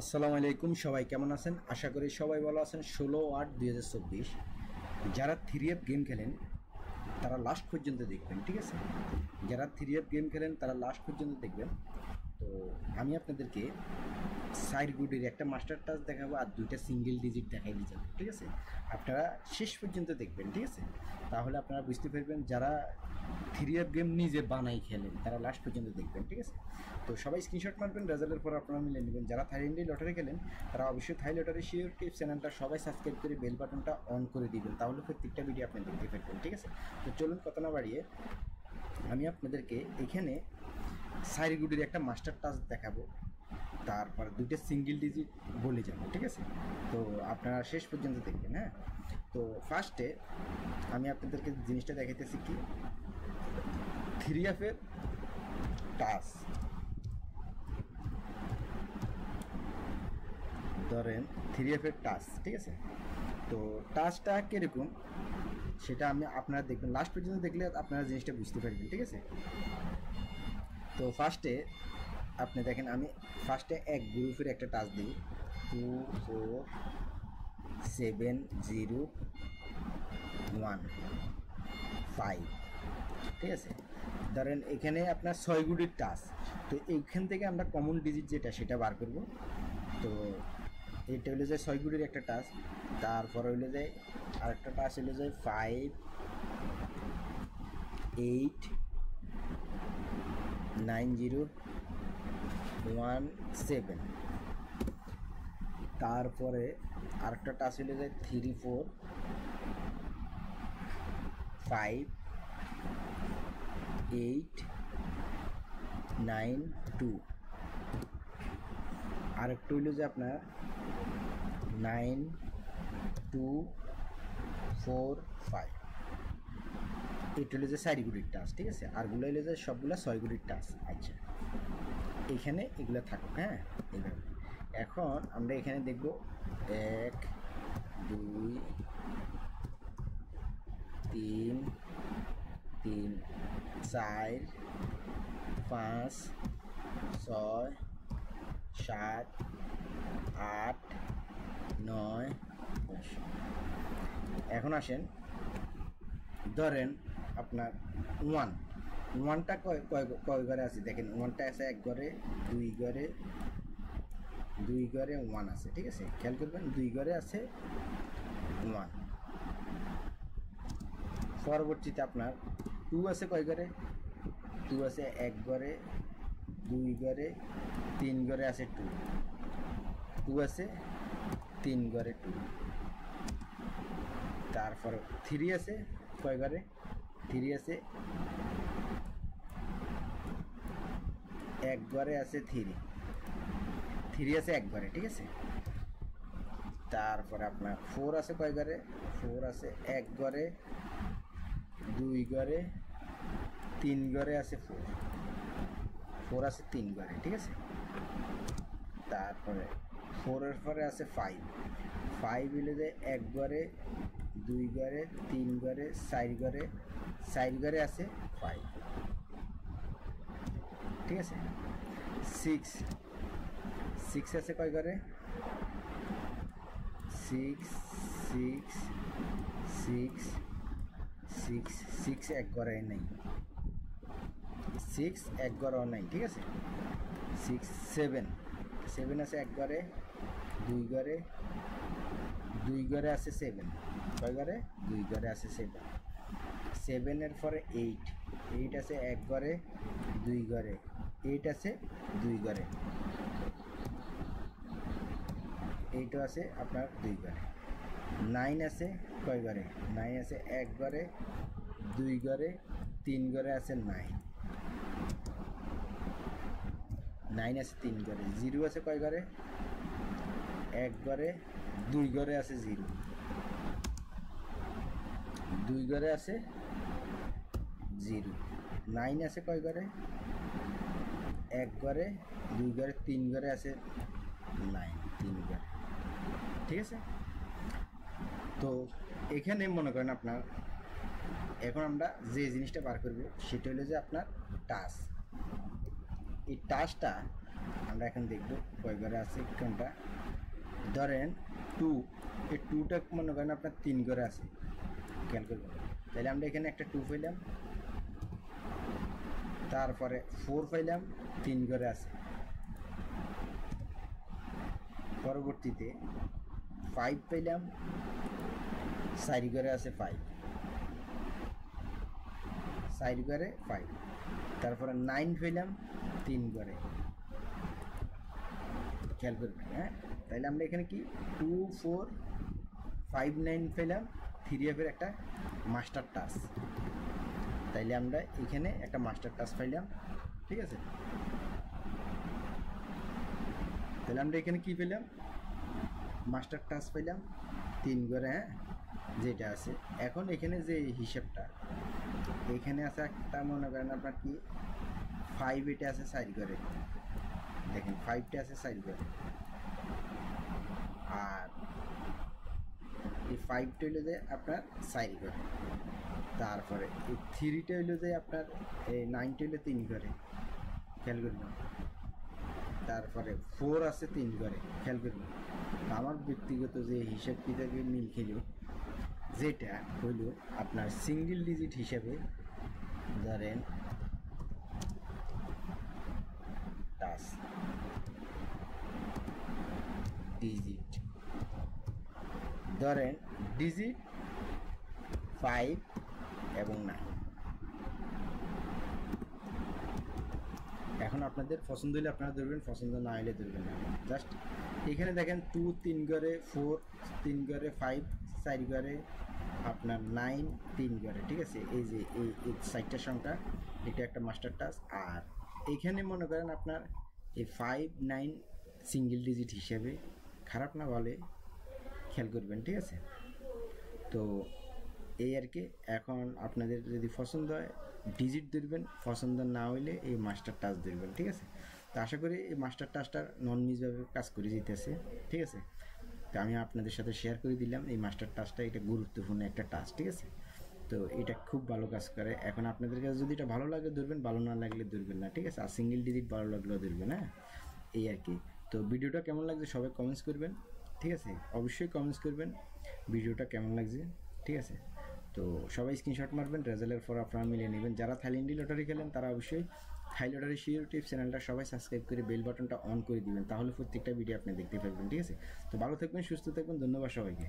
আসসালামু আলাইকুম, সবাই কেমন আছেন? আশা করি সবাই ভালো আছেন। 16/8/2024 যারা 3F গেম খেলেন তারা লাস্ট পর্যন্ত দেখবেন, ঠিক আছে? যারা 3F গেম খেলেন তারা লাস্ট পর্যন্ত দেখবেন। তো আমি আপনাদেরকে সাইড গুডের একটা মাস্টার টাচ দেখাবো আর দুইটা সিঙ্গেল ডিজিট দেখাই দিয়ে যাবো, ঠিক আছে? আপনারা শেষ পর্যন্ত দেখবেন, ঠিক আছে? তাহলে আপনারা বুঝতে পারবেন যারা 3F গেম নিজে বানাই খেলেন তারা লাস্ট পর্যন্ত দেখবেন, ঠিক আছে? তো সবাই স্ক্রিনশট মারবেন, রেজাল্টের পর আপনারা মিলে নেবেন। যারা থাই ইন্ডিয়া লটারি খেলেন তারা অবশ্যই থাই লটারি শিওর টিপস চ্যানেলটা সবাই সাবস্ক্রাইব করে বেল বাটনটা অন করে দিবেন, তাহলে প্রত্যেকটা ভিডিও আপনি দেখতে পারবেন, ঠিক আছে? তো চলুন কথা না বাড়িয়ে আমি আপনাদেরকে এখানে সাইরিগুডির একটা মাস্টার টাচ দেখাবো, তারপর দুইটা সিঙ্গেল ডিজিট বলে যাবো, ঠিক আছে? তো আপনারা শেষ পর্যন্ত দেখবেন। হ্যাঁ, তো ফার্স্টে আমি আপনাদেরকে জিনিসটা দেখাইতেছি কি 3F এর টাচ। ধরেন 3F এর টাচ, ঠিক আছে? তো টাচটা কীরকম সেটা আপনারা দেখবেন, লাস্ট পর্যন্ত দেখলে আপনারা জিনিসটা বুঝতে পারবেন, ঠিক আছে? তো ফার্স্টে আপনি দেখেন, আমি ফার্স্টে এক গ্রুপের একটা টাচ দিই, 24701 ঠিক আছে? ধরেন এখানে আপনার 6 গুটির টাচ, তো এইখান থেকে আমরা কমন ডিজিট যেটা সেটা বার করব। তো এটা হলো যে 6 গুটির একটা টাচ, তারপর হইলো যে আরেকটা টাচ হইলো যে 589017, তারপরে আরেকটা টাচ হইলো যে 345892, আরেকটা হইলো যে আপনার 9245। এটা হলো যে 4 গুটির টাচ, ঠিক আছে? আরগুলো হইলো যে সবগুলো 6 গুটির টাচ। আচ্ছা, এখানে এগুলো থাকুক। হ্যাঁ, এইভাবে এখন আমরা এখানে দেখব 1 2 3 3 4 5 6 7 8 9 10। এখন আসেন, ধরেন আপনার ওয়ানটা কয় ঘরে আছে দেখেন। ওয়ানটা আছে এক ঘরে, দুই ঘরে ওয়ান আছে, ঠিক আছে? খেয়াল করবেন, 2 ঘরে আছে ওয়ান। পরবর্তীতে আপনার 2 আছে কয় ঘরে? 2 আছে এক ঘরে, 2 ঘরে, 3 ঘরে আছে 2 আছে 3 ঘরে 2। তারপর 3 আছে কয় ঘরে? 3 আছে এক ঘরে আছে 3 আছে এক ঘরে, ঠিক আছে? তারপরে আপনার 4 আছে কয় ঘরে? 4 আছে এক ঘরে, 2 ঘরে, 3 ঘরে আছে 4 আছে 3 ঘরে, ঠিক আছে? তারপরে 4 এর পরে আছে 5 হইলে যে এক ঘরে, 2 ঘরে, 3 ঘরে, 4 ঘরে, 4 ঘরে আছে 5, ঠিক আছে? 6 আছে কয় ঘরে? 6 এক ঘরে নেই, 6 এক ঘরেও নেই, ঠিক আছে? 7 আছে এক ঘরে, 2 ঘরে আছে 7, কয় ঘরে? 2 ঘরে আছে 7 এর পরে 8 আছে এক ঘরে, 2 ঘরে, 8 আছে 2 ঘরে, 8 আছে আপনার 2 ঘরে। 9 আছে কয় ঘরে? 9 আছে এক ঘরে, 2 ঘরে, 3 ঘরে আছে 9 আছে 3 ঘরে। 0 আছে কয় ঘরে? এক ঘরে, 2 ঘরে আছে 0, 2 ঘরে আছে 0। 9 আছে কয় ঘরে? এক ঘরে, 2 ঘরে, 3 ঘরে আছে 9, 3 ঘরে, ঠিক আছে? তো এখানে মনে করেন আপনার, এখন আমরা যে জিনিসটা বার করব সেটা হলো যে আপনার টাচ। এই টাচটা আমরা এখন দেখব কয় ঘরে আছে কোনটা। ধরেন 2, এই 2টা মনে করেন আপনার 3 ঘরে আছে, খেয়াল করবেন। তাহলে আমরা এখানে একটা 2 পাইলাম, তারপরে 4 পাইলাম, 3 ঘরে আছে। পরবর্তীতে 5 পাইলাম, 4 ঘরে আছে 5, 4 ঘরে 5। তারপরে 9 পাইলাম, 3 ঘরে, খেয়াল করবেন। হ্যাঁ, তাহলে আমরা এখানে কি 2 4 5 9 পেলাম, 3 এর একটা মাস্টার টাচ। তাইলে আমরা এখানে একটা মাস্টার টাচ পাইলাম, ঠিক আছে। তাহলে আমরা এখানে কি পেলাম, মাস্টার টাচ পাইলাম 3 ঘরে, হ্যাঁ যেটা আছে। এখন এখানে যে হিসাবটা এখানে আছে একটা, মনে করেন আপনার কি 5 এটা আছে 4 ঘরে, দেখেন 5টা আছে 4 ঘরে, আর এই 5টা হইলো যে আপনার 4 ঘরে। তারপরে এই 3টা হইলো যে আপনার এই 9টা হইলো 3 ঘরে, খেয়াল করবেন। তারপরে 4 আছে 3 ঘরে, খেয়াল করবেন। আমার ব্যক্তিগত যে হিসাব কিতাবে মিল খেল, যেটা হইল আপনার সিঙ্গেল ডিজিট হিসাবে, ধরেন টাচ ডিজিট, ধরেন ডিজিট 5 এবং 9। এখন আপনাদের পছন্দ হলে আপনারা ধরবেন, পছন্দ না হলে ধরবেন না। জাস্ট এখানে দেখেন 2 3 ঘরে, 4 3 ঘরে, 5 4 ঘরে, আপনার 9 3 ঘরে, ঠিক আছে। এই যে এই 4টা সংখ্যা, এটা একটা মাস্টার টাচ। আর এখানে মনে করেন আপনার এই 5 9 সিঙ্গেল ডিজিট হিসেবে, খারাপ না বলে খেয়াল করবেন, ঠিক আছে। তো এই আর কি। এখন আপনাদের যদি পছন্দ হয় ডিজিট ধরবেন, পছন্দ না হইলে এই মাস্টার টাচ ধরবেন, ঠিক আছে। তো আশা করি এই মাস্টার টাচটার নন মিসভাবে কাজ করে যেতেছে, ঠিক আছে। তো আমি আপনাদের সাথে শেয়ার করে দিলাম এই মাস্টার টাচটা, এটা গুরুত্বপূর্ণ একটা টাচ, ঠিক আছে। তো এটা খুব ভালো কাজ করে। এখন আপনাদের কাছে যদি এটা ভালো লাগে ধরবেন, ভালো না লাগলে ধরবেন না, ঠিক আছে। আর সিঙ্গেল ডিজিট ভালো লাগলেও ধরবেন, হ্যাঁ এই আর কি। তো ভিডিওটা কেমন লাগছে সবাই কমেন্টস করবেন, ঠিক আছে। অবশ্যই কমেন্টস করবেন ভিডিওটা কেমন লাগছে, ঠিক আছে। তো সবাই স্ক্রিনশট মারবেন, রেজাল্টের পর আপনারা মিলিয়ে নেবেন। যারা থাইল্যান্ডি লটারি খেলেন তারা অবশ্যই থাই লটারি শিওর টিপস চ্যানেলটা সবাই সাবস্ক্রাইব করে বেল বাটনটা অন করে দিবেন, তাহলে প্রত্যেকটা ভিডিও আপনি দেখতে পারবেন, ঠিক আছে। তো ভালো থাকবেন, সুস্থ থাকবেন, ধন্যবাদ সবাইকে।